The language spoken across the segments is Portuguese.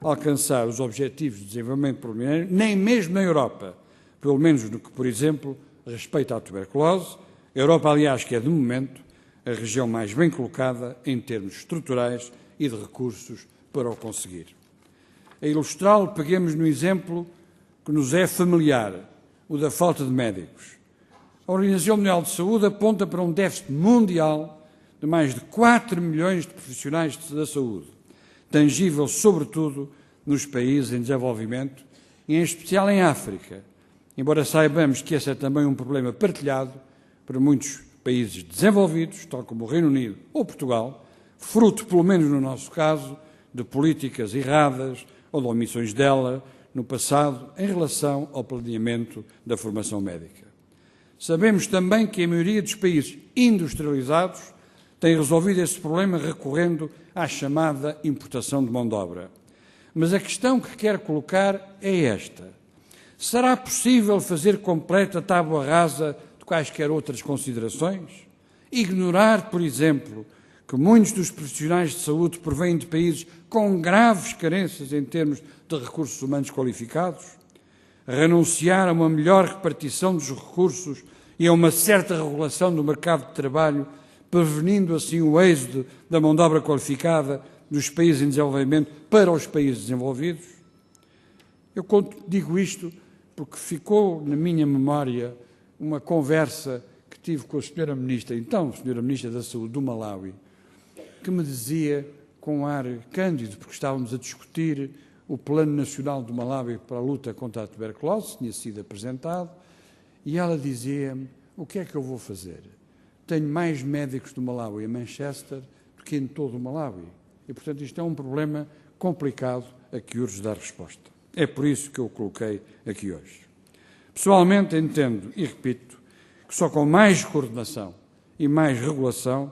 alcançar os objetivos de desenvolvimento do milénio, nem mesmo na Europa, pelo menos no que, por exemplo, respeita à tuberculose. A Europa, aliás, que é, de momento, a região mais bem colocada em termos estruturais e de recursos para o conseguir. A ilustrá-lo, peguemos no exemplo que nos é familiar, o da falta de médicos. A Organização Mundial de Saúde aponta para um déficit mundial de mais de 4 milhões de profissionais da saúde, tangível sobretudo nos países em desenvolvimento e em especial em África, embora saibamos que esse é também um problema partilhado por muitos países desenvolvidos, tal como o Reino Unido ou Portugal, fruto, pelo menos no nosso caso, de políticas erradas ou de omissões dela no passado em relação ao planeamento da formação médica. Sabemos também que a maioria dos países industrializados tem resolvido esse problema recorrendo à chamada importação de mão de obra. Mas a questão que quero colocar é esta. Será possível fazer completa tábua rasa de quaisquer outras considerações? Ignorar, por exemplo, que muitos dos profissionais de saúde provêm de países com graves carências em termos de recursos humanos qualificados? Renunciar a uma melhor repartição dos recursos e a uma certa regulação do mercado de trabalho, prevenindo assim o êxodo da mão de obra qualificada dos países em desenvolvimento para os países desenvolvidos? Eu digo isto porque ficou na minha memória uma conversa que tive com a Sra. Ministra, então Sra. Ministra da Saúde do Malawi, que me dizia, com um ar cândido, porque estávamos a discutir o Plano Nacional do Malawi para a luta contra a tuberculose, tinha sido apresentado, e ela dizia-me, o que é que eu vou fazer? Tenho mais médicos do Malawi em Manchester do que em todo o Malawi. E, portanto, isto é um problema complicado a que urge dar resposta. É por isso que eu o coloquei aqui hoje. Pessoalmente, entendo e repito que só com mais coordenação e mais regulação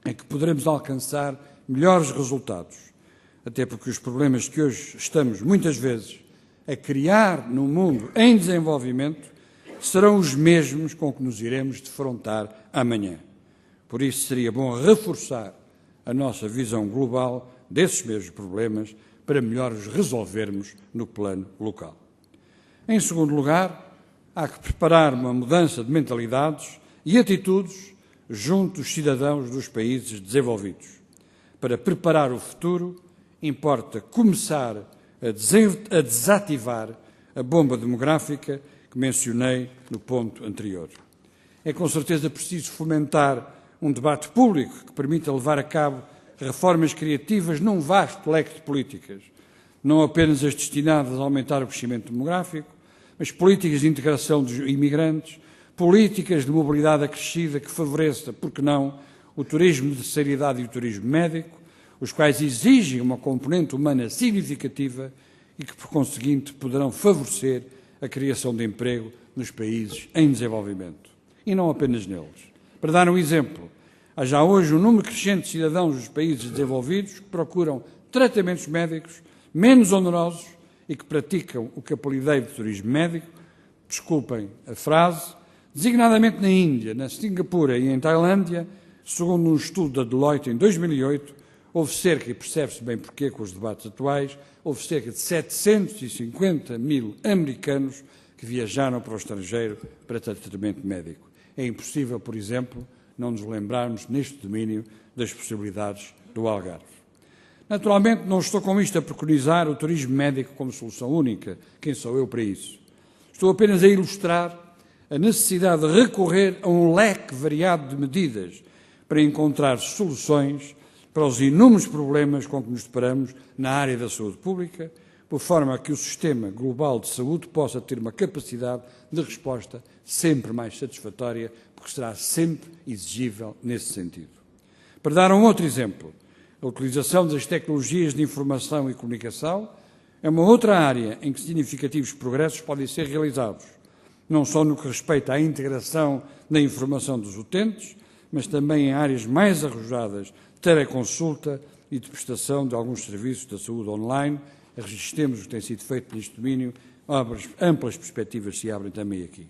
é que poderemos alcançar melhores resultados, até porque os problemas que hoje estamos, muitas vezes, a criar no mundo em desenvolvimento serão os mesmos com que nos iremos defrontar amanhã. Por isso seria bom reforçar a nossa visão global desses mesmos problemas para melhor os resolvermos no plano local. Em segundo lugar, há que preparar uma mudança de mentalidades e atitudes junto dos cidadãos dos países desenvolvidos. Para preparar o futuro, importa começar a desativar a bomba demográfica que mencionei no ponto anterior. É com certeza preciso fomentar um debate público que permita levar a cabo reformas criativas num vasto leque de políticas, não apenas as destinadas a aumentar o crescimento demográfico, mas políticas de integração dos imigrantes, políticas de mobilidade acrescida que favoreça, por que não, o turismo de terceira idade e o turismo médico, os quais exigem uma componente humana significativa e que, por conseguinte, poderão favorecer a criação de emprego nos países em desenvolvimento. E não apenas neles. Para dar um exemplo, há já hoje um número crescente de cidadãos dos países desenvolvidos que procuram tratamentos médicos menos onerosos e que praticam o que apelidei de turismo médico, desculpem a frase, designadamente na Índia, na Singapura e em Tailândia, segundo um estudo da Deloitte em 2008, houve cerca, e percebe-se bem porquê com os debates atuais, houve cerca de 750 mil americanos que viajaram para o estrangeiro para tratamento médico. É impossível, por exemplo, não nos lembrarmos neste domínio das possibilidades do Algarve. Naturalmente, não estou com isto a preconizar o turismo médico como solução única. Quem sou eu para isso? Estou apenas a ilustrar a necessidade de recorrer a um leque variado de medidas para encontrar soluções para os inúmeros problemas com que nos deparamos na área da saúde pública, por forma a que o sistema global de saúde possa ter uma capacidade de resposta sempre mais satisfatória, porque será sempre exigível nesse sentido. Para dar um outro exemplo, a utilização das tecnologias de informação e comunicação é uma outra área em que significativos progressos podem ser realizados, não só no que respeita à integração da informação dos utentes, mas também em áreas mais arrojadas de teleconsulta e de prestação de alguns serviços da saúde online. Registremos o que tem sido feito neste domínio, amplas perspectivas se abrem também aqui.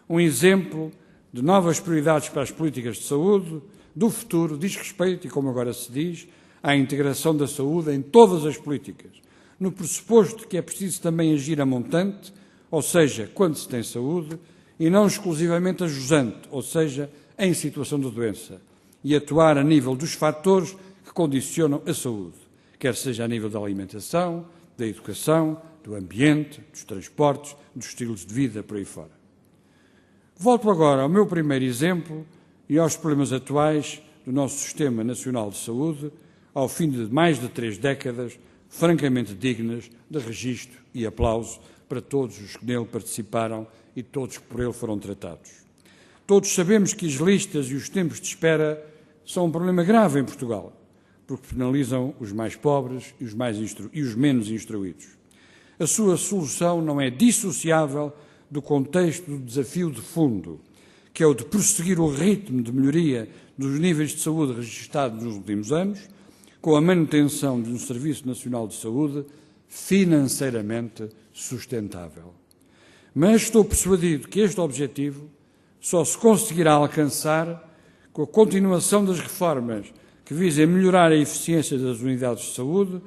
Um exemplo de novas prioridades para as políticas de saúde do futuro diz respeito, e como agora se diz, à integração da saúde em todas as políticas, no pressuposto de que é preciso também agir a montante, ou seja, quando se tem saúde, e não exclusivamente a jusante, ou seja, em situação de doença, e atuar a nível dos fatores que condicionam a saúde, quer seja a nível da alimentação, da educação, do ambiente, dos transportes, dos estilos de vida, por aí fora. Volto agora ao meu primeiro exemplo e aos problemas atuais do nosso Sistema Nacional de Saúde, ao fim de mais de 3 décadas, francamente dignas de registro e aplauso para todos os que nele participaram e todos que por ele foram tratados. Todos sabemos que as listas e os tempos de espera são um problema grave em Portugal, porque penalizam os mais pobres e os menos instruídos. A sua solução não é dissociável do contexto do desafio de fundo, que é o de prosseguir o ritmo de melhoria dos níveis de saúde registados nos últimos anos, com a manutenção de um Serviço Nacional de Saúde financeiramente sustentável. Mas estou persuadido que este objetivo só se conseguirá alcançar com a continuação das reformas que visem melhorar a eficiência das unidades de saúde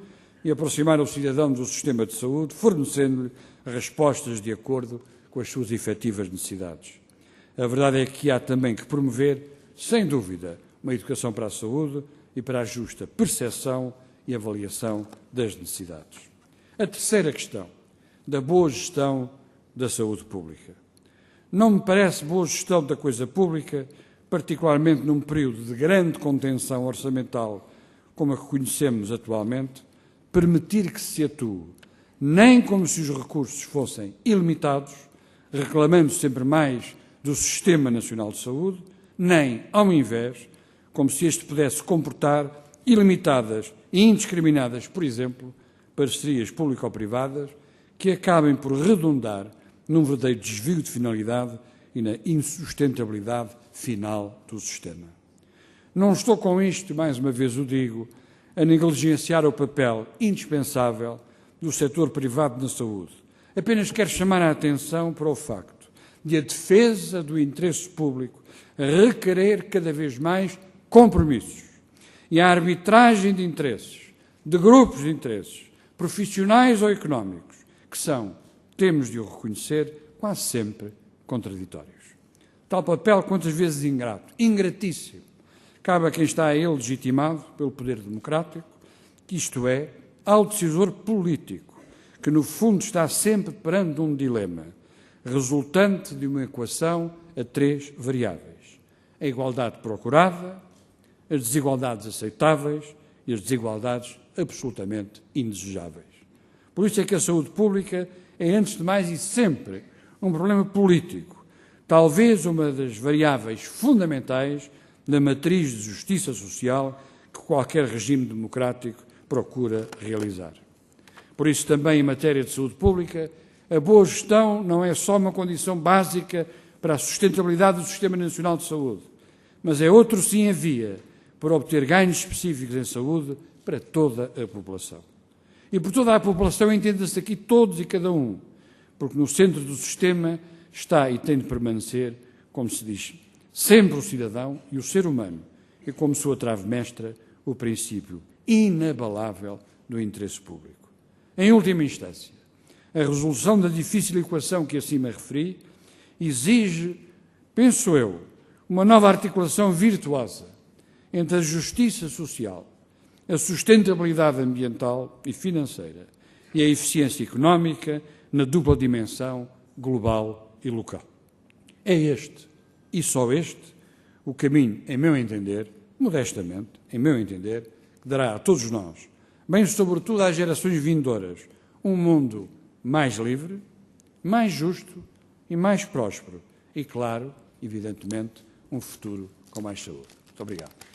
e aproximar o cidadão do sistema de saúde, fornecendo-lhe respostas de acordo com as suas efetivas necessidades. A verdade é que há também que promover, sem dúvida, uma educação para a saúde e para a justa percepção e avaliação das necessidades. A terceira questão, da boa gestão da saúde pública. Não me parece boa gestão da coisa pública, particularmente num período de grande contenção orçamental, como a que conhecemos atualmente, permitir que se atue, nem como se os recursos fossem ilimitados, reclamando sempre mais do Sistema Nacional de Saúde, nem, ao invés, como se este pudesse comportar ilimitadas e indiscriminadas, por exemplo, parcerias público-privadas que acabem por redundar num verdadeiro desvio de finalidade e na insustentabilidade final do sistema. Não estou com isto, mais uma vez o digo, a negligenciar o papel indispensável do setor privado na saúde. Apenas quero chamar a atenção para o facto de a defesa do interesse público requerer cada vez mais compromissos e a arbitragem de interesses, de grupos de interesses, profissionais ou económicos, que são, temos de o reconhecer, quase sempre contraditórios. Tal papel, quantas vezes ingrato, ingratíssimo, cabe a quem está a ele legitimado pelo poder democrático, que isto é, ao decisor político, que no fundo está sempre perante um dilema, resultante de uma equação a 3 variáveis: a igualdade procurada, as desigualdades aceitáveis e as desigualdades absolutamente indesejáveis. Por isso é que a saúde pública é, antes de mais e sempre, um problema político, talvez uma das variáveis fundamentais da matriz de justiça social que qualquer regime democrático procura realizar. Por isso, também em matéria de saúde pública, a boa gestão não é só uma condição básica para a sustentabilidade do Sistema Nacional de Saúde, mas é outro sim a via para obter ganhos específicos em saúde para toda a população. E por toda a população entenda-se aqui todos e cada um, porque no centro do sistema está e tem de permanecer, como se diz, sempre o cidadão e o ser humano, e como sua trave mestra, o princípio inabalável do interesse público. Em última instância, a resolução da difícil equação que acima referi exige, penso eu, uma nova articulação virtuosa entre a justiça social, a sustentabilidade ambiental e financeira e a eficiência económica na dupla dimensão global e local. É este, e só este, o caminho, em meu entender, modestamente, em meu entender, que dará a todos nós, bem sobretudo às gerações vindouras, um mundo mais livre, mais justo e mais próspero. E, claro, evidentemente, um futuro com mais saúde. Muito obrigado.